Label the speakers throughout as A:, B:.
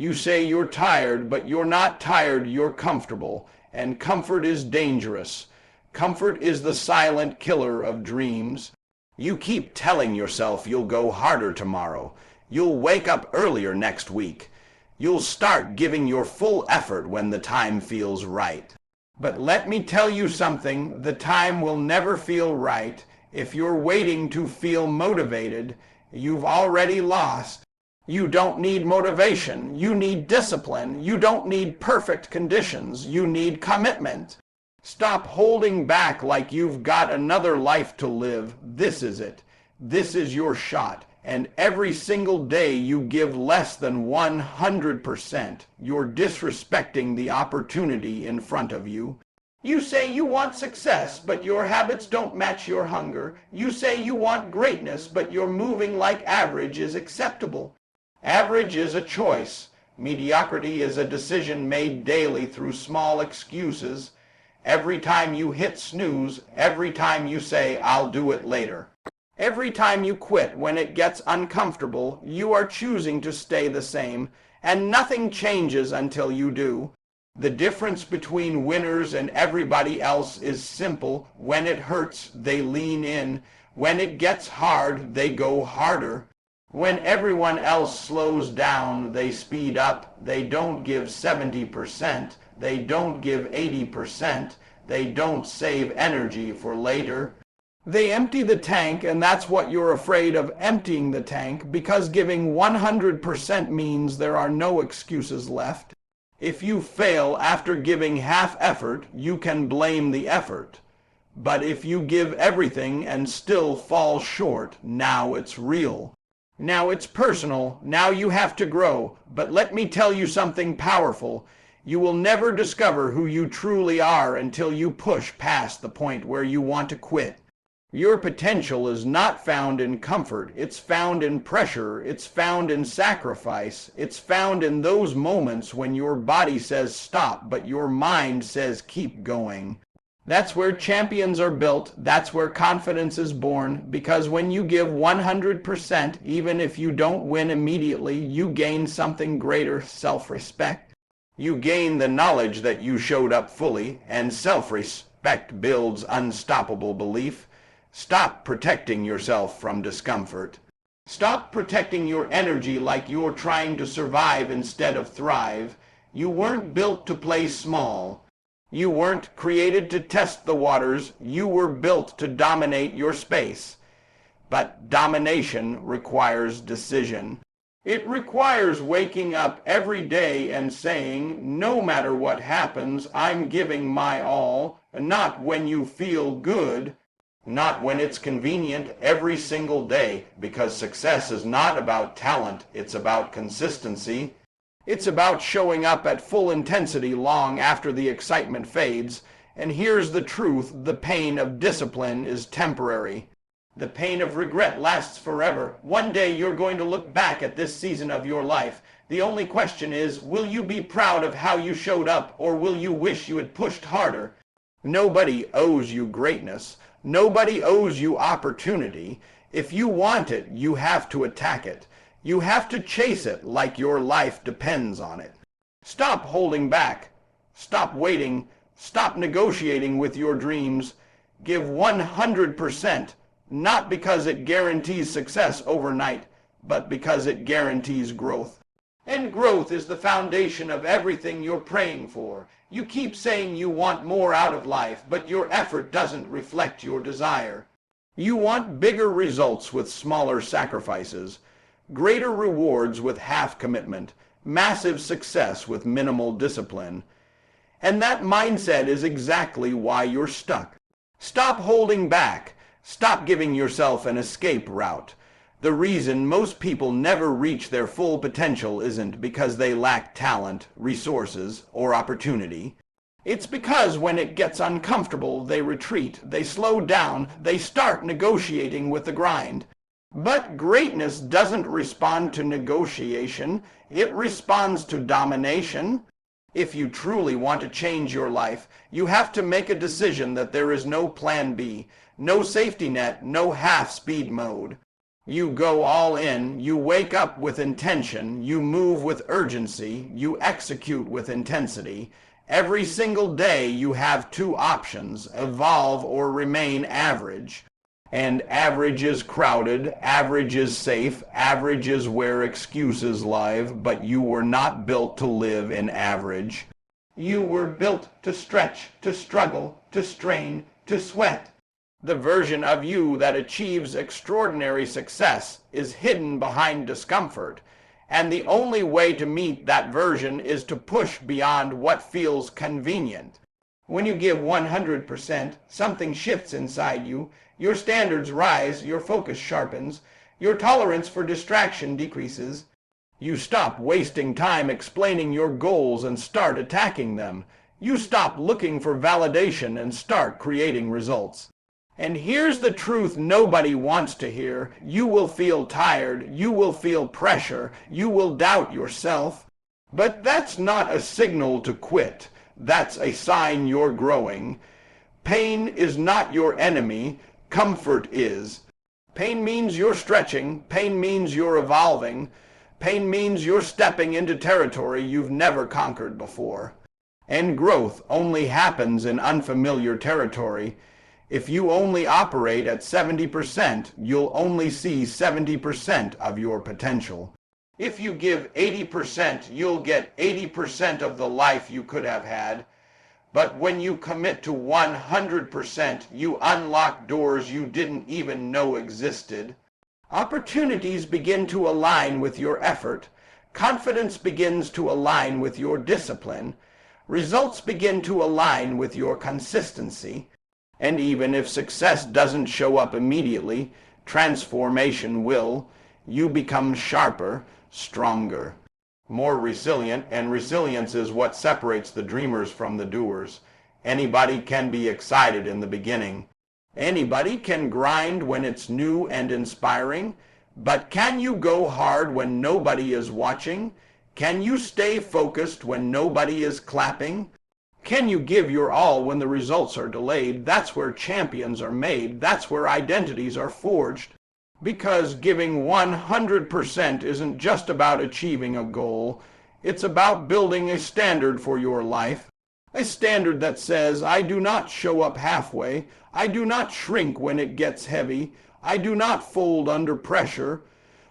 A: You say you're tired, but you're not tired, you're comfortable. And comfort is dangerous. Comfort is the silent killer of dreams. You keep telling yourself you'll go harder tomorrow. You'll wake up earlier next week. You'll start giving your full effort when the time feels right. But let me tell you something, the time will never feel right. If you're waiting to feel motivated, you've already lost. You don't need motivation. You need discipline. You don't need perfect conditions. You need commitment. Stop holding back like you've got another life to live. This is it. This is your shot. And every single day you give less than 100%, you're disrespecting the opportunity in front of you. You say you want success, but your habits don't match your hunger. You say you want greatness, but your moving like average is acceptable. Average is a choice. Mediocrity is a decision made daily through small excuses. Every time you hit snooze, every time you say, I'll do it later. Every time you quit when it gets uncomfortable, you are choosing to stay the same, and nothing changes until you do. The difference between winners and everybody else is simple. When it hurts, they lean in. When it gets hard, they go harder. When everyone else slows down, they speed up. They don't give 70%. They don't give 80%. They don't save energy for later. They empty the tank, and that's what you're afraid of, emptying the tank, because giving 100% means there are no excuses left. If you fail after giving half effort, you can blame the effort. But if you give everything and still fall short, now it's real. Now it's personal. Now you have to grow. But let me tell you something powerful. You will never discover who you truly are until you push past the point where you want to quit. Your potential is not found in comfort. It's found in pressure. It's found in sacrifice. It's found in those moments when your body says stop, but your mind says keep going. That's where champions are built. That's where confidence is born. Because when you give 100%, even if you don't win immediately, you gain something greater, self-respect. You gain the knowledge that you showed up fully, and self-respect builds unstoppable belief. Stop protecting yourself from discomfort. Stop protecting your energy like you're trying to survive instead of thrive. You weren't built to play small. You weren't created to test the waters. You were built to dominate your space. But domination requires decision. It requires waking up every day and saying, no matter what happens, I'm giving my all, not when you feel good, not when it's convenient, every single day, because success is not about talent, it's about consistency. It's about showing up at full intensity long after the excitement fades. And here's the truth, the pain of discipline is temporary. The pain of regret lasts forever. One day you're going to look back at this season of your life. The only question is, will you be proud of how you showed up, or will you wish you had pushed harder? Nobody owes you greatness. Nobody owes you opportunity. If you want it, you have to attack it. You have to chase it like your life depends on it. Stop holding back. Stop waiting. Stop negotiating with your dreams. Give 100%, not because it guarantees success overnight, but because it guarantees growth. And growth is the foundation of everything you're praying for. You keep saying you want more out of life, but your effort doesn't reflect your desire. You want bigger results with smaller sacrifices, greater rewards with half commitment, massive success with minimal discipline. And that mindset is exactly why you're stuck. Stop holding back. Stop giving yourself an escape route. The reason most people never reach their full potential isn't because they lack talent, resources, or opportunity. It's because when it gets uncomfortable, they retreat, they slow down, they start negotiating with the grind. But greatness doesn't respond to negotiation, it responds to domination. If you truly want to change your life, you have to make a decision that there is no plan B, no safety net, no half-speed mode. You go all in, you wake up with intention, you move with urgency, you execute with intensity. Every single day you have two options, evolve or remain average. And average is crowded, average is safe, average is where excuses live, but you were not built to live in average. You were built to stretch, to struggle, to strain, to sweat. The version of you that achieves extraordinary success is hidden behind discomfort, and the only way to meet that version is to push beyond what feels convenient. When you give 100%, something shifts inside you, your standards rise, your focus sharpens, your tolerance for distraction decreases. You stop wasting time explaining your goals and start attacking them. You stop looking for validation and start creating results. And here's the truth nobody wants to hear. You will feel tired, you will feel pressure, you will doubt yourself. But that's not a signal to quit. That's a sign you're growing. Pain is not your enemy, comfort is. Pain means you're stretching, pain means you're evolving, pain means you're stepping into territory you've never conquered before. And growth only happens in unfamiliar territory. If you only operate at 70%, you'll only see 70% of your potential. If you give 80%, you'll get 80% of the life you could have had. But when you commit to 100%, you unlock doors you didn't even know existed. Opportunities begin to align with your effort. Confidence begins to align with your discipline. Results begin to align with your consistency. And even if success doesn't show up immediately, transformation will. You become sharper, stronger, more resilient, and resilience is what separates the dreamers from the doers. Anybody can be excited in the beginning. Anybody can grind when it's new and inspiring. But can you go hard when nobody is watching? Can you stay focused when nobody is clapping? Can you give your all when the results are delayed? That's where champions are made. That's where identities are forged. Because giving 100% isn't just about achieving a goal. It's about building a standard for your life. A standard that says, I do not show up halfway. I do not shrink when it gets heavy. I do not fold under pressure.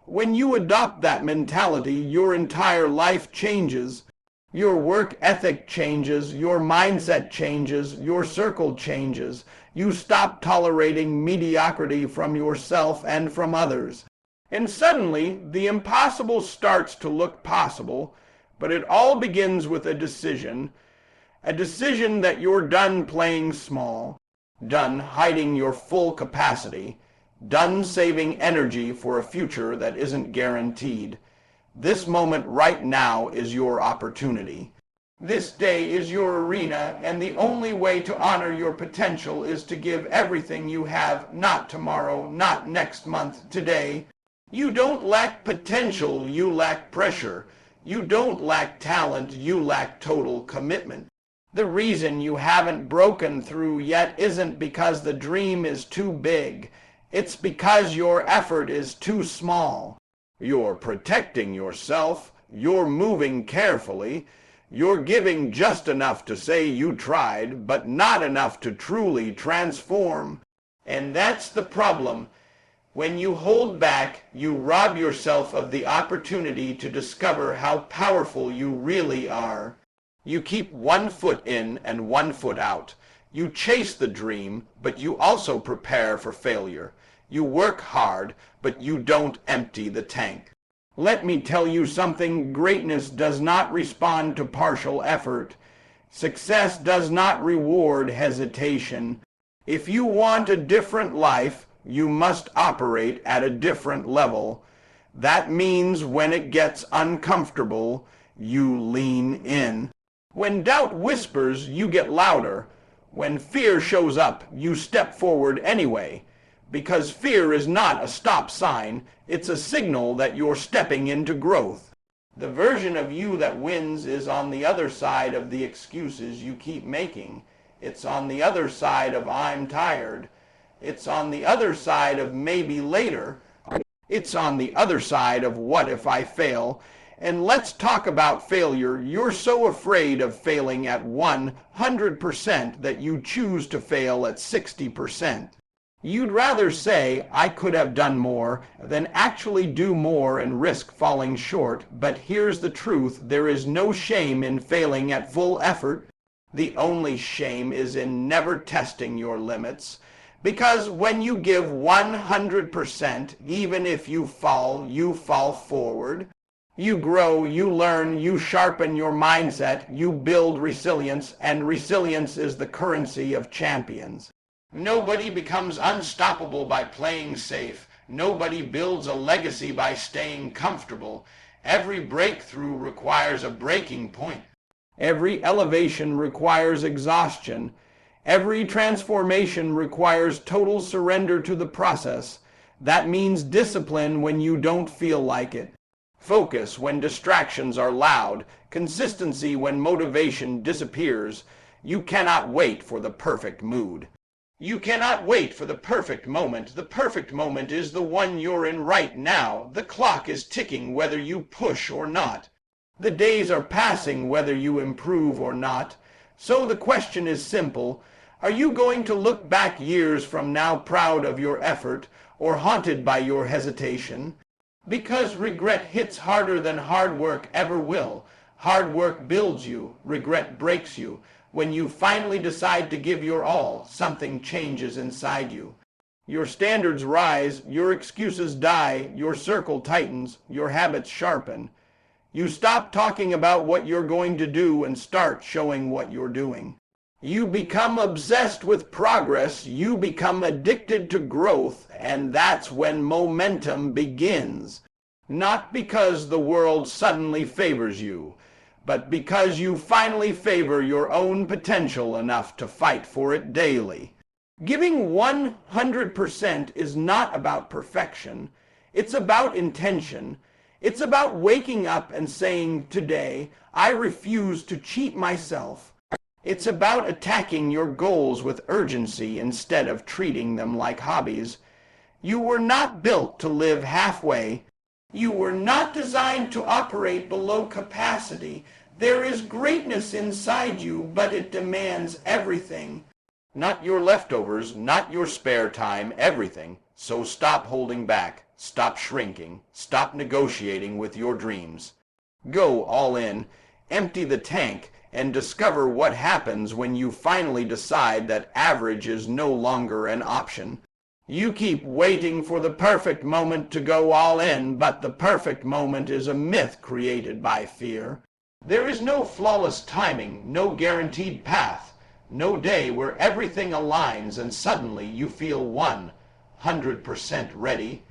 A: When you adopt that mentality, your entire life changes. Your work ethic changes, your mindset changes, your circle changes. You stop tolerating mediocrity from yourself and from others. And suddenly, the impossible starts to look possible, but it all begins with a decision that you're done playing small, done hiding your full capacity, done saving energy for a future that isn't guaranteed. This moment right now is your opportunity. This day is your arena, and the only way to honor your potential is to give everything you have, not tomorrow, not next month, today. You don't lack potential, you lack pressure. You don't lack talent, you lack total commitment. The reason you haven't broken through yet isn't because the dream is too big. It's because your effort is too small. You're protecting yourself, you're moving carefully, you're giving just enough to say you tried, but not enough to truly transform. And that's the problem. When you hold back, you rob yourself of the opportunity to discover how powerful you really are. You keep one foot in and one foot out. You chase the dream, but you also prepare for failure. You work hard, but you don't empty the tank. Let me tell you something, greatness does not respond to partial effort. Success does not reward hesitation. If you want a different life, you must operate at a different level. That means when it gets uncomfortable, you lean in. When doubt whispers, you get louder. When fear shows up, you step forward anyway. Because fear is not a stop sign, it's a signal that you're stepping into growth. The version of you that wins is on the other side of the excuses you keep making. It's on the other side of I'm tired. It's on the other side of maybe later. It's on the other side of what if I fail. And let's talk about failure. You're so afraid of failing at 100% that you choose to fail at 60%. You'd rather say, I could have done more, than actually do more and risk falling short. But here's the truth. There is no shame in failing at full effort. The only shame is in never testing your limits. Because when you give 100%, even if you fall forward. You grow, you learn, you sharpen your mindset, you build resilience, and resilience is the currency of champions. Nobody becomes unstoppable by playing safe. Nobody builds a legacy by staying comfortable. Every breakthrough requires a breaking point. Every elevation requires exhaustion. Every transformation requires total surrender to the process. That means discipline when you don't feel like it. Focus when distractions are loud. Consistency when motivation disappears. You cannot wait for the perfect mood. You cannot wait for the perfect moment. The perfect moment is the one you're in right now. The clock is ticking whether you push or not. The days are passing whether you improve or not. So the question is simple. Are you going to look back years from now proud of your effort or haunted by your hesitation? Because regret hits harder than hard work ever will. Hard work builds you. Regret breaks you. When you finally decide to give your all, something changes inside you. Your standards rise, your excuses die, your circle tightens, your habits sharpen. You stop talking about what you're going to do and start showing what you're doing. You become obsessed with progress, you become addicted to growth, and that's when momentum begins. Not because the world suddenly favors you, but because you finally favor your own potential enough to fight for it daily. Giving 100% is not about perfection. It's about intention. It's about waking up and saying, today, I refuse to cheat myself. It's about attacking your goals with urgency instead of treating them like hobbies. You were not built to live halfway. You were not designed to operate below capacity. There is greatness inside you, but it demands everything. Not your leftovers, not your spare time, everything. So stop holding back, stop shrinking, stop negotiating with your dreams. Go all in, empty the tank, and discover what happens when you finally decide that average is no longer an option. You keep waiting for the perfect moment to go all in, but the perfect moment is a myth created by fear. There is no flawless timing, no guaranteed path, no day where everything aligns and suddenly you feel 100% ready.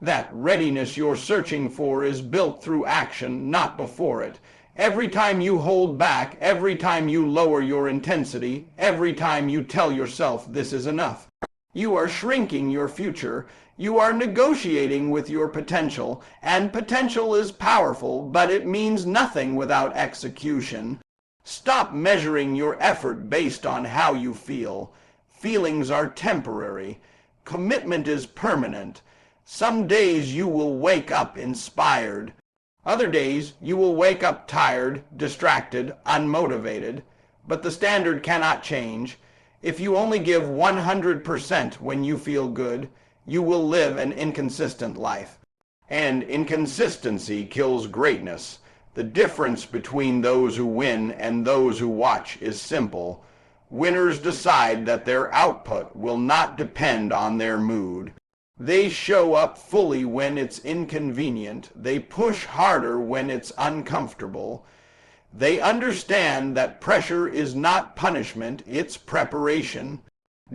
A: That readiness you're searching for is built through action, not before it. Every time you hold back, every time you lower your intensity, every time you tell yourself this is enough, you are shrinking your future. You are negotiating with your potential, and potential is powerful, but it means nothing without execution. Stop measuring your effort based on how you feel. Feelings are temporary. Commitment is permanent. Some days you will wake up inspired. Other days you will wake up tired, distracted, unmotivated. But the standard cannot change. If you only give 100% when you feel good, you will live an inconsistent life. And inconsistency kills greatness. The difference between those who win and those who watch is simple. Winners decide that their output will not depend on their mood. They show up fully when it's inconvenient. They push harder when it's uncomfortable. They understand that pressure is not punishment, it's preparation.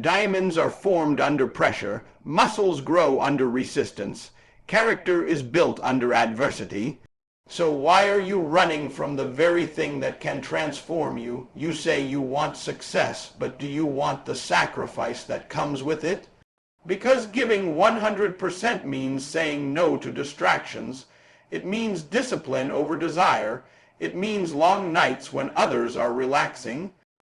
A: Diamonds are formed under pressure. Muscles grow under resistance. Character is built under adversity. So why are you running from the very thing that can transform you? You say you want success, but do you want the sacrifice that comes with it? Because giving 100% means saying no to distractions. It means discipline over desire. It means long nights when others are relaxing.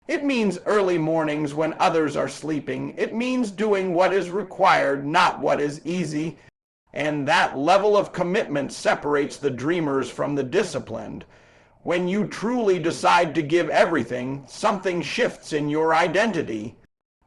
A: It means early mornings when others are sleeping. It means doing what is required, not what is easy. And that level of commitment separates the dreamers from the disciplined. When you truly decide to give everything, something shifts in your identity.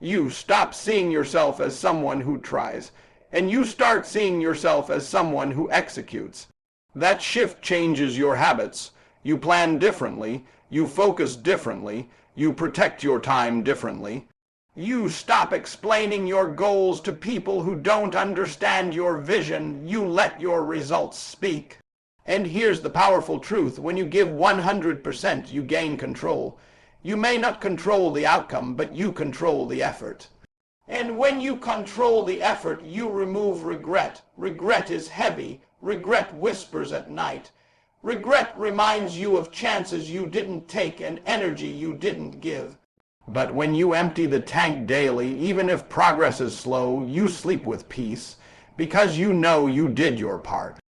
A: You stop seeing yourself as someone who tries, and you start seeing yourself as someone who executes. That shift changes your habits. You plan differently, you focus differently, you protect your time differently. You stop explaining your goals to people who don't understand your vision. You let your results speak. And here's the powerful truth. When you give 100%, you gain control. You may not control the outcome, but you control the effort. And when you control the effort, you remove regret. Regret is heavy. Regret whispers at night. Regret reminds you of chances you didn't take and energy you didn't give. But when you empty the tank daily, even if progress is slow, you sleep with peace, because you know you did your part.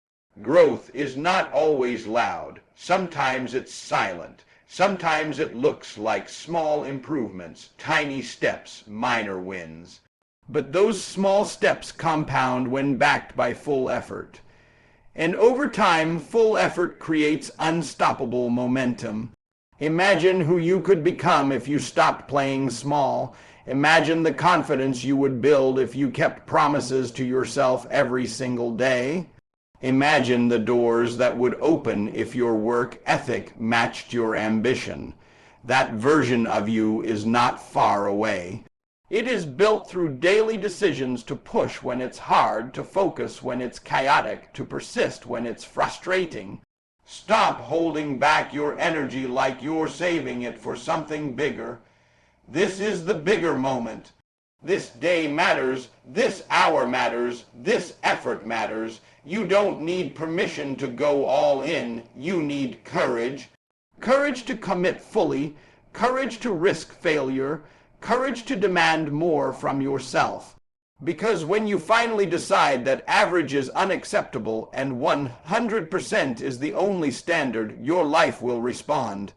A: Growth is not always loud. Sometimes it's silent. Sometimes it looks like small improvements, tiny steps, minor wins. But those small steps compound when backed by full effort. And over time, full effort creates unstoppable momentum. Imagine who you could become if you stopped playing small. Imagine the confidence you would build if you kept promises to yourself every single day. Imagine the doors that would open if your work ethic matched your ambition. That version of you is not far away. It is built through daily decisions to push when it's hard, to focus when it's chaotic, to persist when it's frustrating. Stop holding back your energy like you're saving it for something bigger. This is the bigger moment. This day matters, this hour matters, this effort matters. You don't need permission to go all in. You need courage. Courage to commit fully, courage to risk failure, courage to demand more from yourself. Because when you finally decide that average is unacceptable and 100% is the only standard, your life will respond.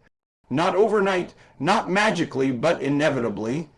A: Not overnight, not magically, but inevitably.